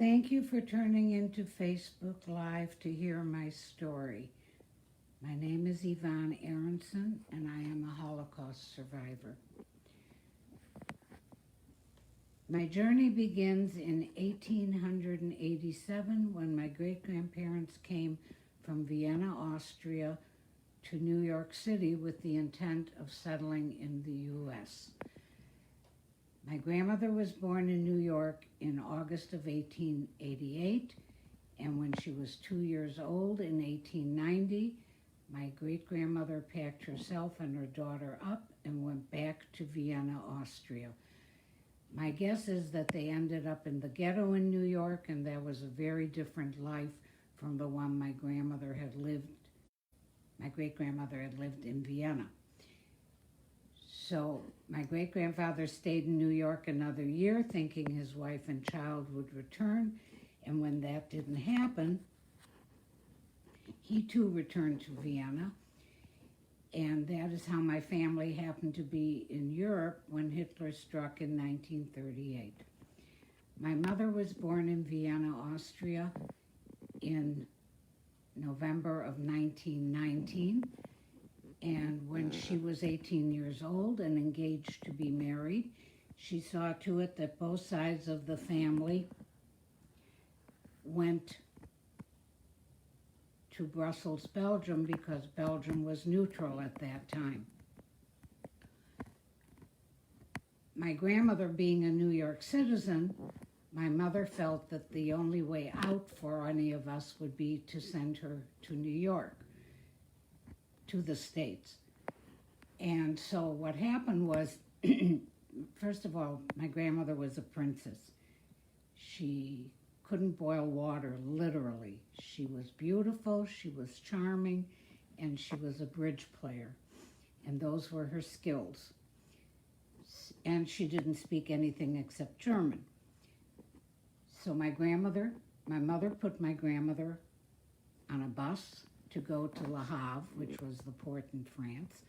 Thank you for turning into Facebook Live to hear my story. My name is Yvonne Aronson, and I am a Holocaust survivor. My journey begins in 1887 when my great-grandparents came from Vienna, Austria, to New York City with the intent of settling in the U.S. My grandmother was born in New York in August of 1888, and when she was 2 years old in 1890, my great-grandmother packed herself and her daughter up and went back to Vienna, Austria. My guess is that they ended up in the ghetto in New York, and that was a very different life from the one my great-grandmother had lived in Vienna. So my great-grandfather stayed in New York another year, thinking his wife and child would return, and when that didn't happen, he too returned to Vienna, and that is how my family happened to be in Europe when Hitler struck in 1938. My mother was born in Vienna, Austria in November of 1919, and when she was 18 years old and engaged to be married, she saw to it that both sides of the family went to Brussels, Belgium, because Belgium was neutral at that time. My grandmother being a New York citizen, my mother felt that the only way out for any of us would be to send her to New York, to the States. And so what happened was, first of all, my grandmother was a princess. She couldn't boil water, literally. She was beautiful, she was charming, and she was a bridge player. And those were her skills. And she didn't speak anything except German. So my mother put my grandmother on a bus to go to Le Havre, which was the port in France,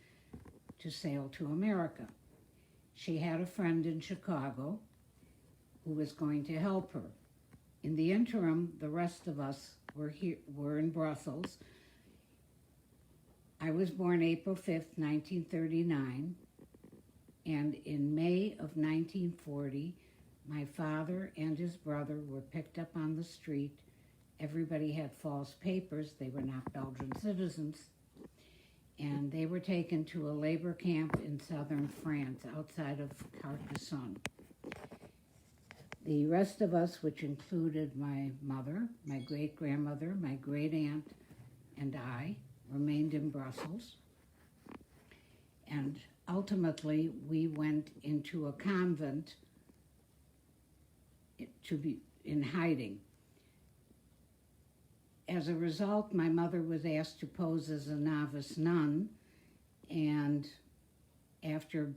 to sail to America. She had a friend in Chicago who was going to help her. In the interim, the rest of us were in Brussels. I was born April 5th, 1939, and in May of 1940, my father and his brother were picked up on the street. Everybody had false papers. They were not Belgian citizens. And they were taken to a labor camp in southern France, outside of Carcassonne. The rest of us, which included my mother, my great-grandmother, my great-aunt, and I, remained in Brussels. And ultimately, we went into a convent to be in hiding. As a result, my mother was asked to pose as a novice nun, and after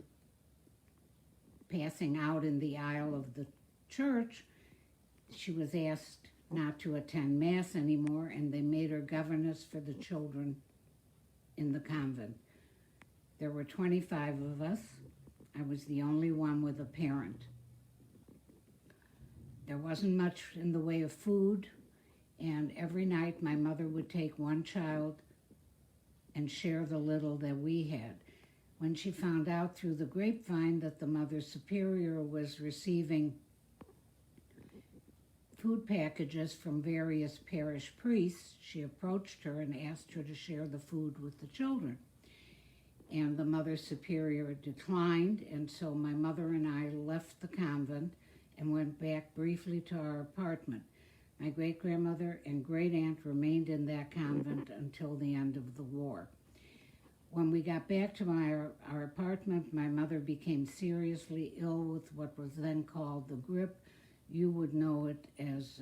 passing out in the aisle of the church, she was asked not to attend Mass anymore, and they made her governess for the children in the convent. There were 25 of us. I was the only one with a parent. There wasn't much in the way of food, and every night my mother would take one child and share the little that we had. When she found out through the grapevine that the Mother Superior was receiving food packages from various parish priests, she approached her and asked her to share the food with the children. And the Mother Superior declined, and so my mother and I left the convent and went back briefly to our apartment. My great-grandmother and great-aunt remained in that convent until the end of the war. When we got back to our apartment, my mother became seriously ill with what was then called the grip. You would know it as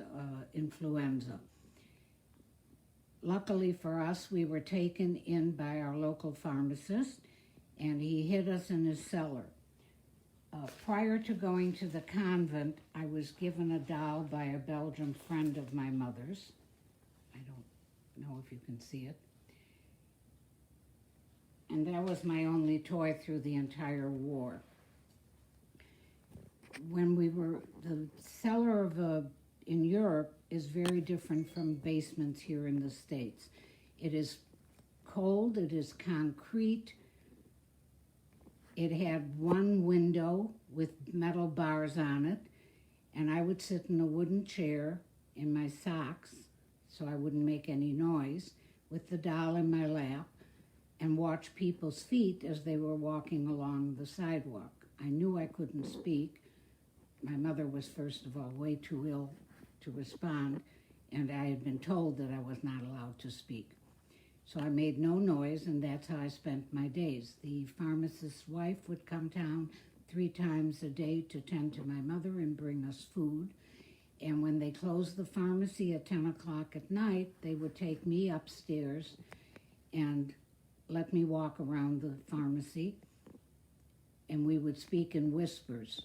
influenza. Luckily for us, we were taken in by our local pharmacist, and he hid us in his cellar. Prior to going to the convent, I was given a doll by a Belgian friend of my mother's. I don't know if you can see it. And that was my only toy through the entire war. When we were, the cellar of a in Europe is very different from basements here in the States. It is cold, it is concrete. It had one window with metal bars on it, and I would sit in a wooden chair in my socks so I wouldn't make any noise, with the doll in my lap, and watch people's feet as they were walking along the sidewalk. I knew I couldn't speak. My mother was, first of all, way too ill to respond, and I had been told that I was not allowed to speak. So I made no noise, and that's how I spent my days. The pharmacist's wife would come down 3 times a day to tend to my mother and bring us food. And when they closed the pharmacy at 10 o'clock at night, they would take me upstairs and let me walk around the pharmacy, and we would speak in whispers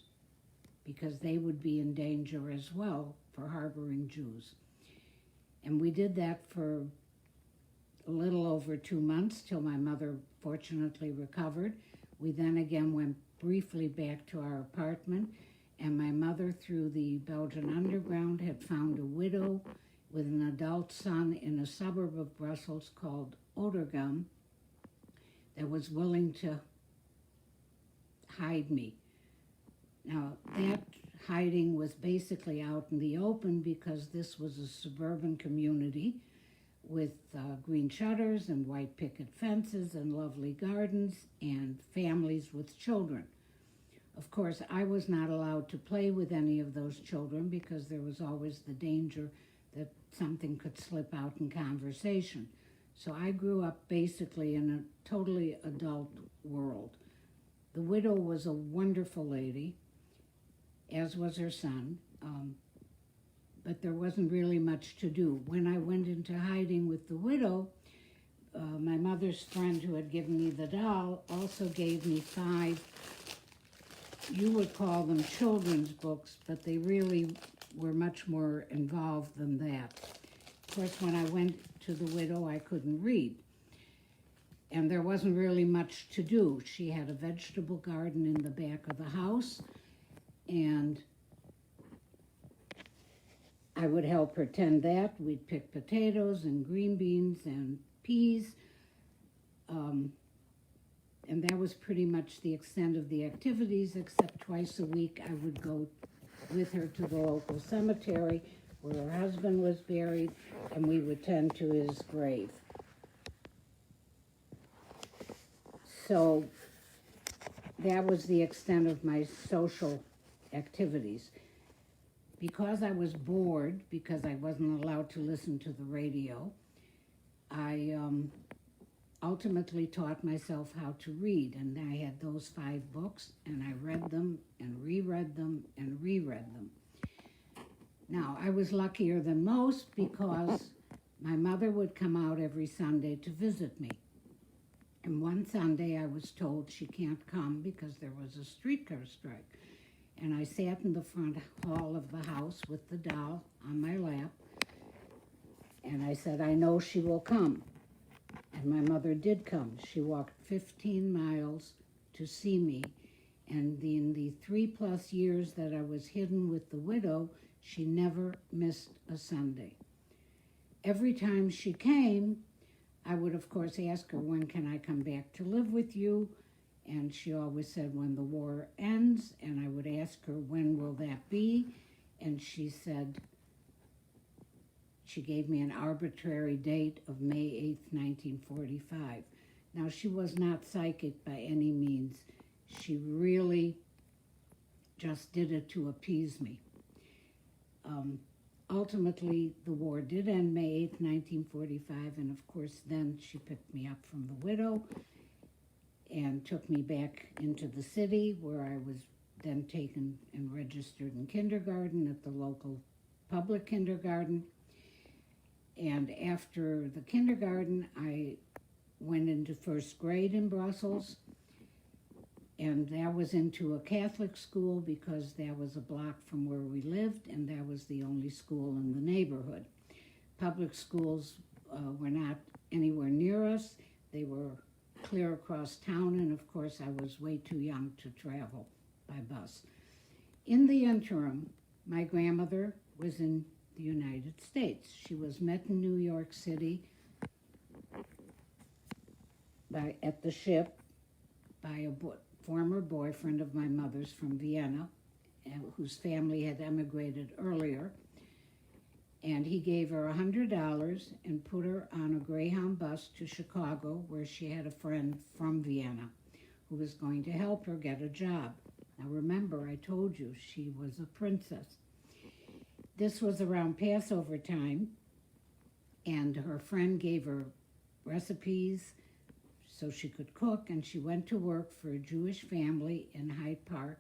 because they would be in danger as well for harboring Jews. And we did that for a little over 2 months till my mother fortunately recovered. We then again went briefly back to our apartment, and my mother, through the Belgian underground, had found a widow with an adult son in a suburb of Brussels called Odergam that was willing to hide me. Now, that hiding was basically out in the open because this was a suburban community with green shutters and white picket fences and lovely gardens and families with children. Of course, I was not allowed to play with any of those children because there was always the danger that something could slip out in conversation. So I grew up basically in a totally adult world. The widow was a wonderful lady, as was her son, but there wasn't really much to do. When I went into hiding with the widow, my mother's friend who had given me the doll also gave me 5, you would call them children's books, but they really were much more involved than that. Of course, when I went to the widow, I couldn't read. And there wasn't really much to do. She had a vegetable garden in the back of the house, and I would help her tend that. We'd pick potatoes and green beans and peas. And that was pretty much the extent of the activities, except twice a week I would go with her to the local cemetery where her husband was buried, and we would tend to his grave. So that was the extent of my social activities. Because I was bored, because I wasn't allowed to listen to the radio, I ultimately taught myself how to read, and I had those 5 books, and I read them and reread them and reread them. Now, I was luckier than most because my mother would come out every Sunday to visit me. And one Sunday I was told she can't come because there was a streetcar strike. And I sat in the front hall of the house with the doll on my lap, and I said, I know she will come. And my mother did come. She walked 15 miles to see me, and in the 3+ years that I was hidden with the widow, she never missed a Sunday. Every time she came, I would, of course, ask her, when can I come back to live with you? And she always said, when the war ends. And I would ask her, when will that be? And she said, she gave me an arbitrary date of May 8th, 1945. Now, she was not psychic by any means. She really just did it to appease me. Ultimately, the war did end May 8th, 1945, and of course then she picked me up from the widow and took me back into the city, where I was then taken and registered in kindergarten at the local public kindergarten. And after the kindergarten, I went into 1st grade in Brussels, and that was into a Catholic school because that was a block from where we lived, and that was the only school in the neighborhood. Public schools were not anywhere near us. They were clear across town, and of course I was way too young to travel by bus. In the interim, my grandmother was in the United States. She was met in New York City at the ship by a former boyfriend of my mother's from Vienna, whose family had emigrated earlier. And he gave her $100 and put her on a Greyhound bus to Chicago, where she had a friend from Vienna who was going to help her get a job. Now remember, I told you she was a princess. This was around Passover time, and her friend gave her recipes so she could cook, and she went to work for a Jewish family in Hyde Park,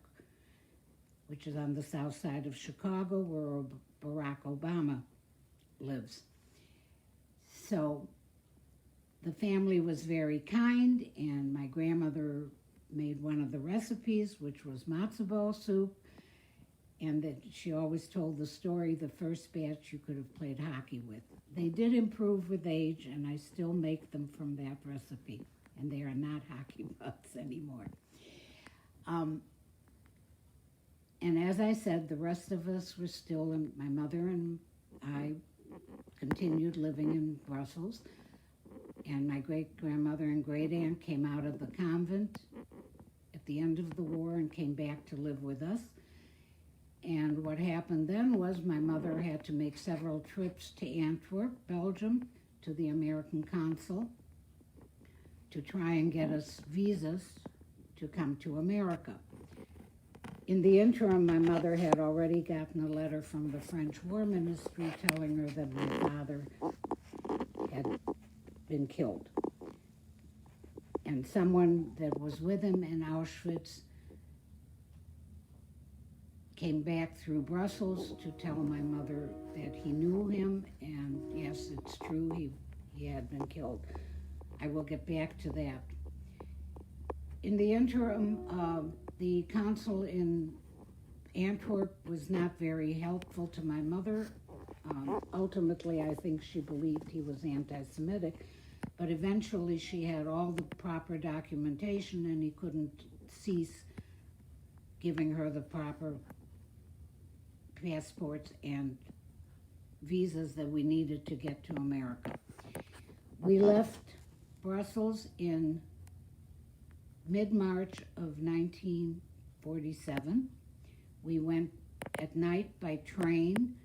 which is on the south side of Chicago, where Barack Obama lives. So the family was very kind, and my grandmother made one of the recipes, which was matzo ball soup, and that she always told the story, the first batch you could have played hockey with. They did improve with age, and I still make them from that recipe, and they are not hockey pucks anymore. And as I said, the rest of us were still, my mother and I continued living in Brussels, and my great-grandmother and great-aunt came out of the convent at the end of the war and came back to live with us. And what happened then was my mother had to make several trips to Antwerp, Belgium, to the American consul to try and get us visas to come to America. In the interim, my mother had already gotten a letter from the French War Ministry telling her that my father had been killed. And someone that was with him in Auschwitz came back through Brussels to tell my mother that he knew him, and yes, it's true, he had been killed. I will get back to that. In the interim, the consul in Antwerp was not very helpful to my mother. Ultimately, I think she believed he was anti-Semitic, but eventually she had all the proper documentation, and he couldn't cease giving her the proper passports and visas that we needed to get to America. We left Brussels in mid-March of 1947. We went at night by train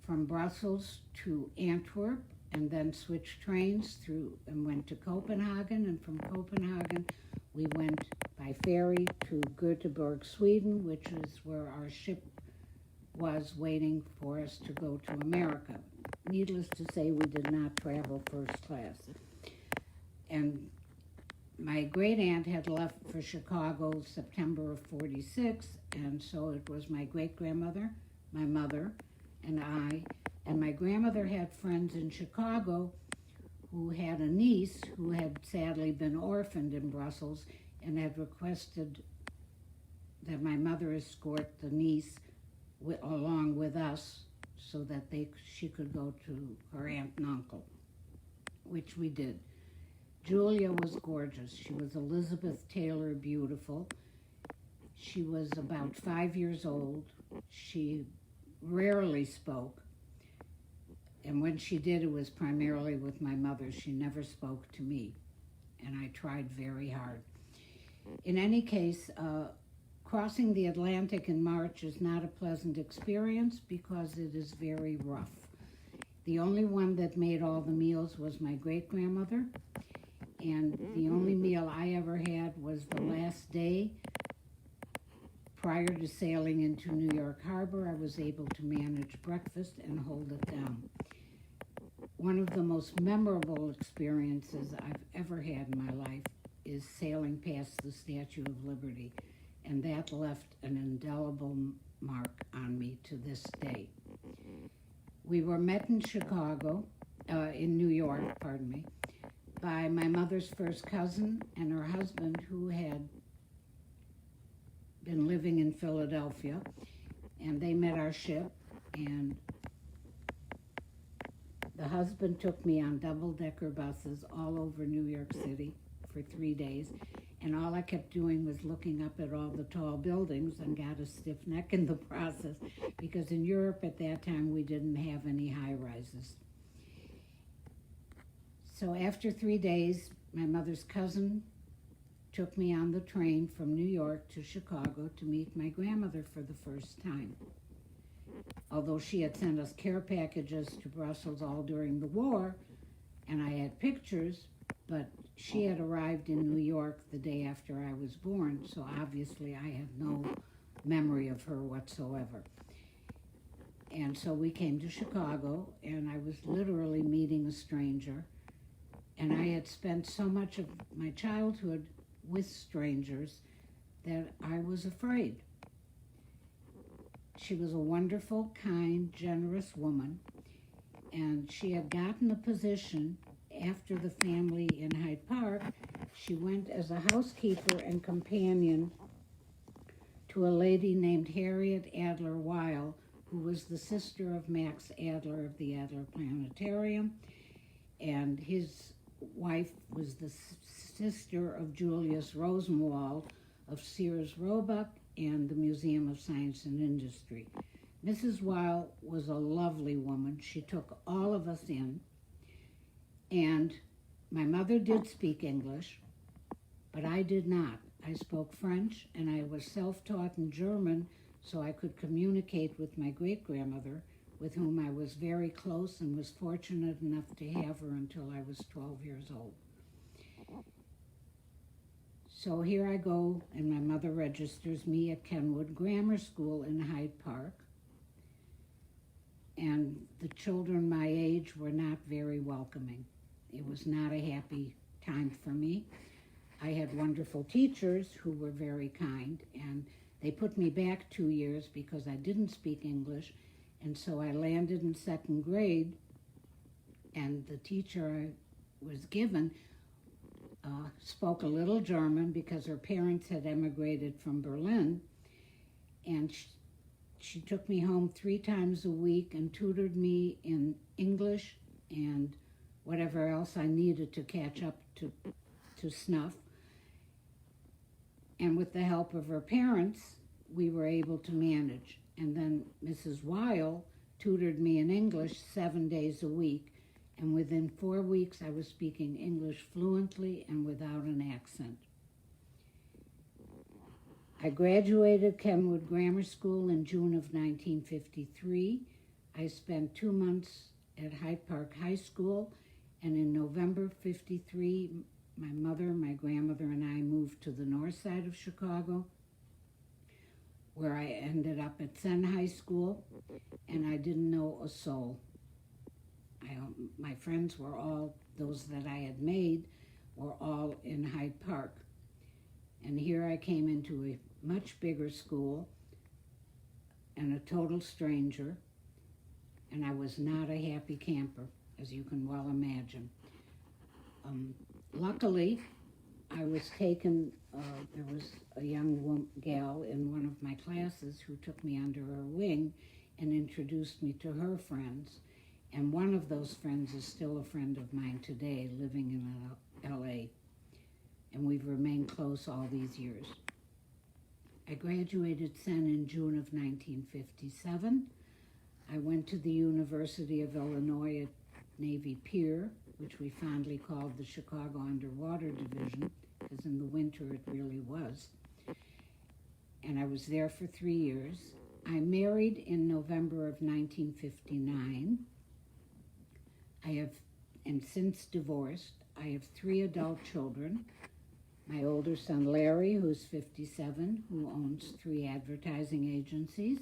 from Brussels to Antwerp, and then switched trains through and went to Copenhagen, and from Copenhagen we went by ferry to Göteborg, Sweden, which is where our ship was waiting for us to go to America. Needless to say, we did not travel first class. And my great aunt had left for Chicago September of 46, and so it was my great-grandmother, my mother, and I. And my grandmother had friends in Chicago who had a niece who had sadly been orphaned in Brussels and had requested that my mother escort the niece along with us so that she could go to her aunt and uncle, which we did. Julia was gorgeous. She was Elizabeth Taylor beautiful. She was about 5 years old. She rarely spoke. And when she did, it was primarily with my mother. She never spoke to me, and I tried very hard. In any case, crossing the Atlantic in March is not a pleasant experience because it is very rough. The only one that made all the meals was my great-grandmother, and the only meal I ever had was the last day. Prior to sailing into New York Harbor, I was able to manage breakfast and hold it down. One of the most memorable experiences I've ever had in my life is sailing past the Statue of Liberty, and that left an indelible mark on me to this day. We were met in in New York, by my mother's first cousin and her husband, who had been living in Philadelphia, and they met our ship, and the husband took me on double-decker buses all over New York City for 3 days, And all I kept doing was looking up at all the tall buildings and got a stiff neck in the process, because in Europe at that time we didn't have any high rises. So after 3 days, my mother's cousin took me on the train from New York to Chicago to meet my grandmother for the first time. Although she had sent us care packages to Brussels all during the war, and I had pictures, but she had arrived in New York the day after I was born, so obviously I have no memory of her whatsoever. And so we came to Chicago, and I was literally meeting a stranger, and I had spent so much of my childhood with strangers that I was afraid. She was a wonderful, kind, generous woman, and she had gotten a position after the family in Hyde Park. She went as a housekeeper and companion to a lady named Harriet Adler Weil, who was the sister of Max Adler of the Adler Planetarium, and his wife was the sister of Julius Rosenwald of Sears Roebuck and the Museum of Science and Industry. Mrs. Weil was a lovely woman. She took all of us in, and my mother did speak English, but I did not. I spoke French, and I was self-taught in German so I could communicate with my great-grandmother, with whom I was very close and was fortunate enough to have her until I was 12 years old. So here I go, and my mother registers me at Kenwood Grammar School in Hyde Park. And the children my age were not very welcoming. It was not a happy time for me. I had wonderful teachers who were very kind, and they put me back 2 years because I didn't speak English, and so I landed in second grade, and the teacher I was given spoke a little German because her parents had emigrated from Berlin, and she took me home 3 times a week and tutored me in English and whatever else I needed to catch up to snuff. And with the help of her parents, we were able to manage. And then Mrs. Weil tutored me in English 7 days a week, and within 4 weeks I was speaking English fluently and without an accent. I graduated Kenwood Grammar School in June of 1953. I spent 2 months at Hyde Park High School, and in November '53, my mother, my grandmother, and I moved to the north side of Chicago, where I ended up at Senn High School, and I didn't know a soul. My friends were all, those that I had made, were all in Hyde Park. And here I came into a much bigger school and a total stranger, and I was not a happy camper, as you can well imagine. Luckily, I was taken, there was a young gal in one of my classes who took me under her wing and introduced me to her friends. And one of those friends is still a friend of mine today, living in L.A., and we've remained close all these years. I graduated Senn in June of 1957. I went to the University of Illinois at Navy Pier, which we fondly called the Chicago Underwater Division, because in the winter it really was. And I was there for 3 years. I married in November of 1959. And since divorced, I have 3 adult children. My older son, Larry, who's 57, who owns 3 advertising agencies.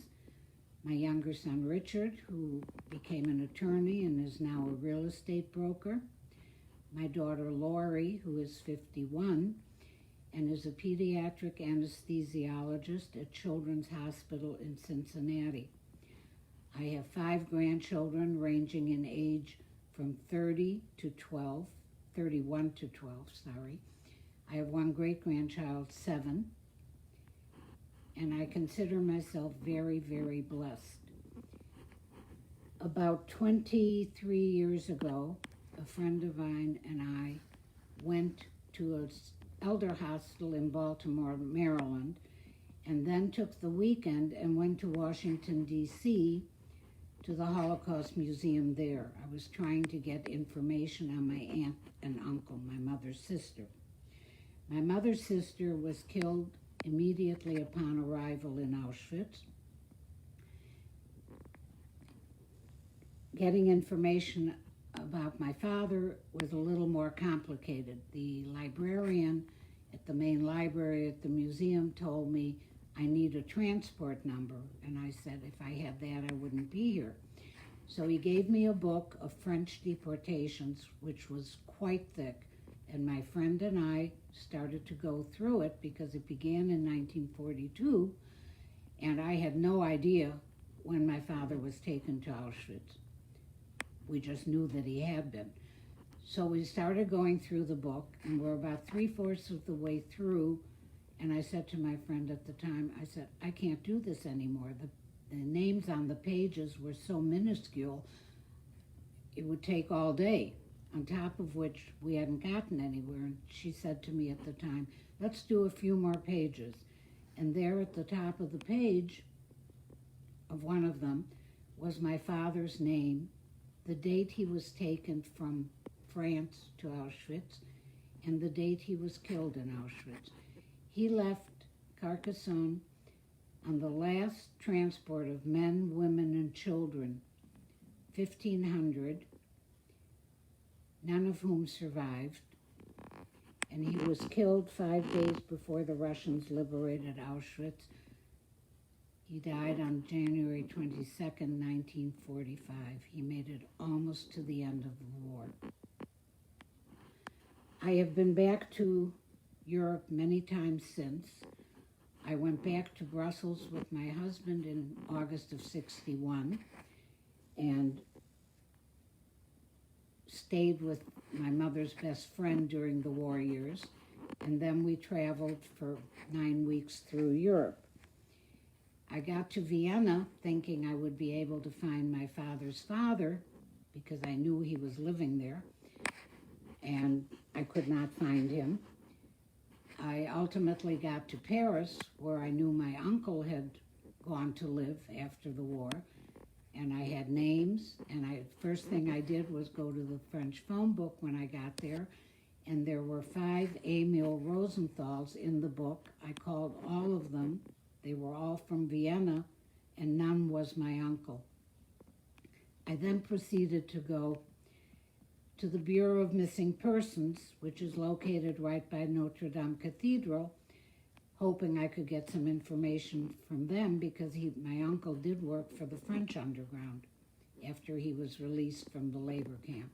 My younger son, Richard, who became an attorney and is now a real estate broker. My daughter, Lori, who is 51 and is a pediatric anesthesiologist at Children's Hospital in Cincinnati. I have 5 grandchildren ranging in age from 31 to 12, I have 1 great-grandchild, 7, and I consider myself very, very blessed. About 23 years ago, a friend of mine and I went to elder hostel in Baltimore, Maryland, and then took the weekend and went to Washington, D.C., to the Holocaust Museum there. I was trying to get information on my aunt and uncle, my mother's sister. My mother's sister was killed immediately upon arrival in Auschwitz. Getting information about my father was a little more complicated. The librarian at the main library at the museum told me I need a transport number, and I said if I had that I wouldn't be here. So he gave me a book of French deportations, which was quite thick, and my friend and I started to go through it because it began in 1942, and I had no idea when my father was taken to Auschwitz. We just knew that he had been. So we started going through the book, and we're about 3/4 of the way through, and I said to my friend at the time, I said, I can't do this anymore. The names on the pages were so minuscule, it would take all day, on top of which we hadn't gotten anywhere. And she said to me at the time, let's do a few more pages. And there at the top of the page of one of them was my father's name, the date he was taken from France to Auschwitz, and the date he was killed in Auschwitz. He left Carcassonne on the last transport of men, women, and children, 1,500, none of whom survived, and he was killed 5 days before the Russians liberated Auschwitz. He died on January 22nd, 1945. He made it almost to the end of the war. I have been back to Europe many times since. I went back to Brussels with my husband in August of '61 and stayed with my mother's best friend during the war years, and then we traveled for 9 weeks through Europe. I got to Vienna thinking I would be able to find my father's father because I knew he was living there, and I could not find him. I ultimately got to Paris, where I knew my uncle had gone to live after the war, and I had names, and first thing I did was go to the French phone book when I got there, and there were 5 Emil Rosenthals in the book. I called all of them. They were all from Vienna, and none was my uncle. I then proceeded to go to the Bureau of Missing Persons, which is located right by Notre Dame Cathedral, hoping I could get some information from them because my uncle did work for the French underground after he was released from the labor camp.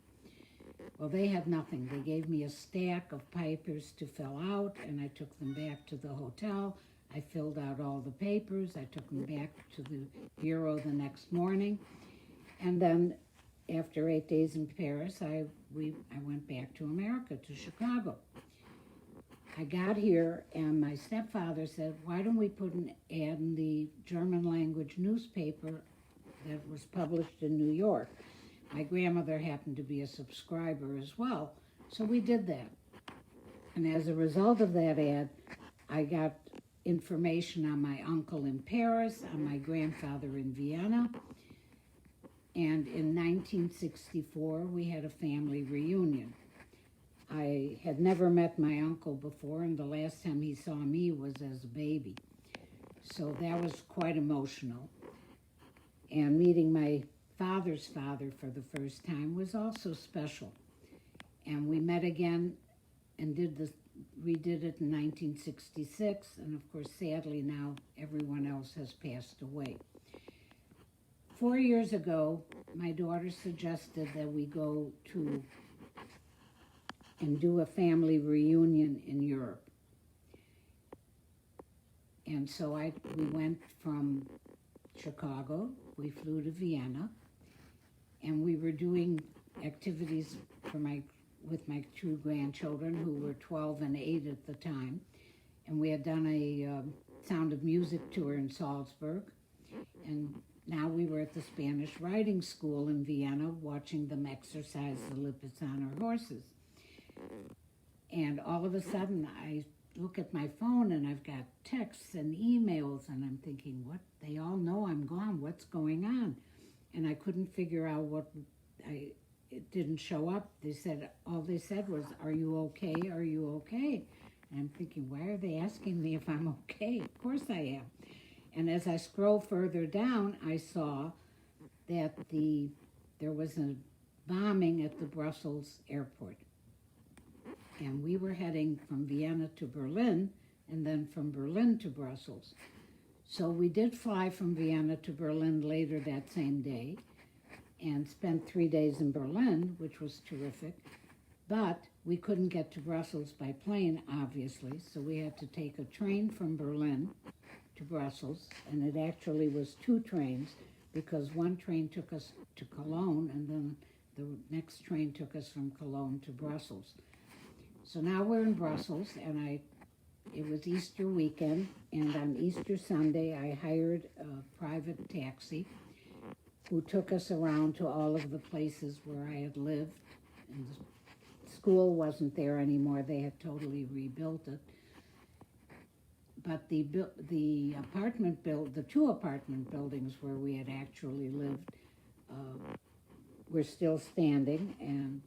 Well, they had nothing. They gave me a stack of papers to fill out, and I took them back to the hotel. I filled out all the papers. I took them back to the bureau the next morning, and then after 8 days in Paris, I went back to America, to Chicago. I got here, and my stepfather said, why don't we put an ad in the German language newspaper that was published in New York? My grandmother happened to be a subscriber as well, so we did that. And as a result of that ad, I got information on my uncle in Paris, on my grandfather in Vienna, and in 1964, we had a family reunion. I had never met my uncle before, and the last time he saw me was as a baby. So that was quite emotional. And meeting my father's father for the first time was also special. And we met again and redid it in 1966, and of course, sadly now, everyone else has passed away. 4 years ago, my daughter suggested that we go to and do a family reunion in Europe. And so we went from Chicago, we flew to Vienna, and we were doing activities with my 2 grandchildren, who were 12 and 8 at the time. And we had done a Sound of Music tour in Salzburg, and now we were at the Spanish riding school in Vienna watching them exercise the Lipizzan horses. And all of a sudden, I look at my phone and I've got texts and emails, and I'm thinking, what? They all know I'm gone. What's going on? And I couldn't figure out what. It didn't show up. All they said was, "Are you okay? Are you okay?" And I'm thinking, why are they asking me if I'm okay? Of course I am. And as I scroll further down, I saw that there was a bombing at the Brussels airport. And we were heading from Vienna to Berlin, and then from Berlin to Brussels. So we did fly from Vienna to Berlin later that same day and spent 3 days in Berlin, which was terrific. But we couldn't get to Brussels by plane, obviously, so we had to take a train from Berlin to Brussels, and it actually was 2 trains, because one train took us to Cologne, and then the next train took us from Cologne to Brussels. So now we're in Brussels, and it was Easter weekend, and on Easter Sunday I hired a private taxi who took us around to all of the places where I had lived. And the school wasn't there anymore. They had totally rebuilt it. But the 2 apartment buildings where we had actually lived were still standing, and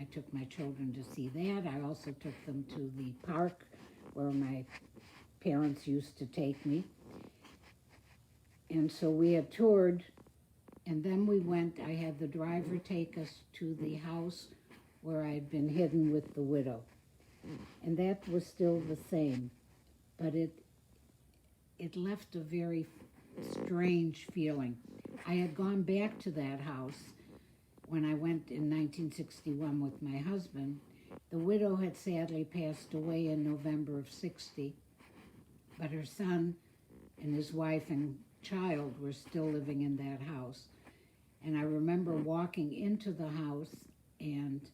I took my children to see that. I also took them to the park where my parents used to take me. And so we had toured, and then I had the driver take us to the house where I'd been hidden with the widow. And that was still the same, but it left a very strange feeling. I had gone back to that house when I went in 1961 with my husband. The widow had sadly passed away in November of 60, but her son and his wife and child were still living in that house. And I remember walking into the house, and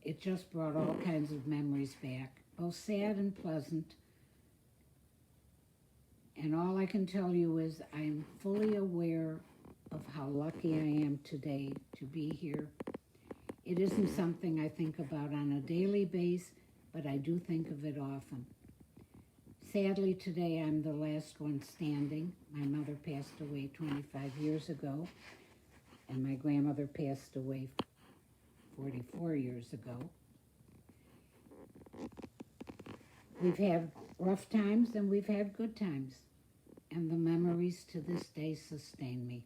it just brought all kinds of memories back, both sad and pleasant. And all I can tell you is I'm fully aware of how lucky I am today to be here. It isn't something I think about on a daily basis, but I do think of it often. Sadly, today I'm the last one standing. My mother passed away 25 years ago, and my grandmother passed away 44 years ago. We've had rough times and we've had good times, and the memories to this day sustain me.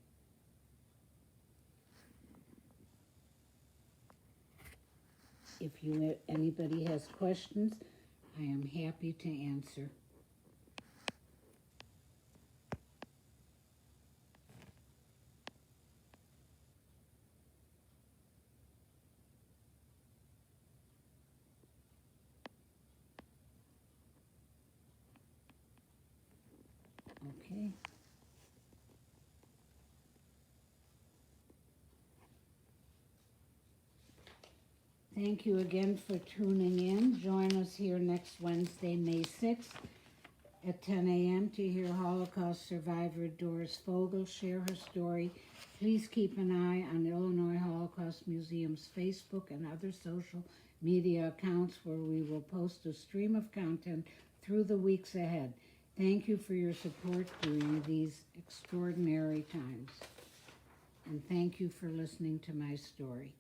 If anybody has questions, I am happy to answer. Okay. Thank you again for tuning in. Join us here next Wednesday, May 6th at 10 a.m. to hear Holocaust survivor Doris Fogel share her story. Please keep an eye on Illinois Holocaust Museum's Facebook and other social media accounts, where we will post a stream of content through the weeks ahead. Thank you for your support during these extraordinary times. And thank you for listening to my story.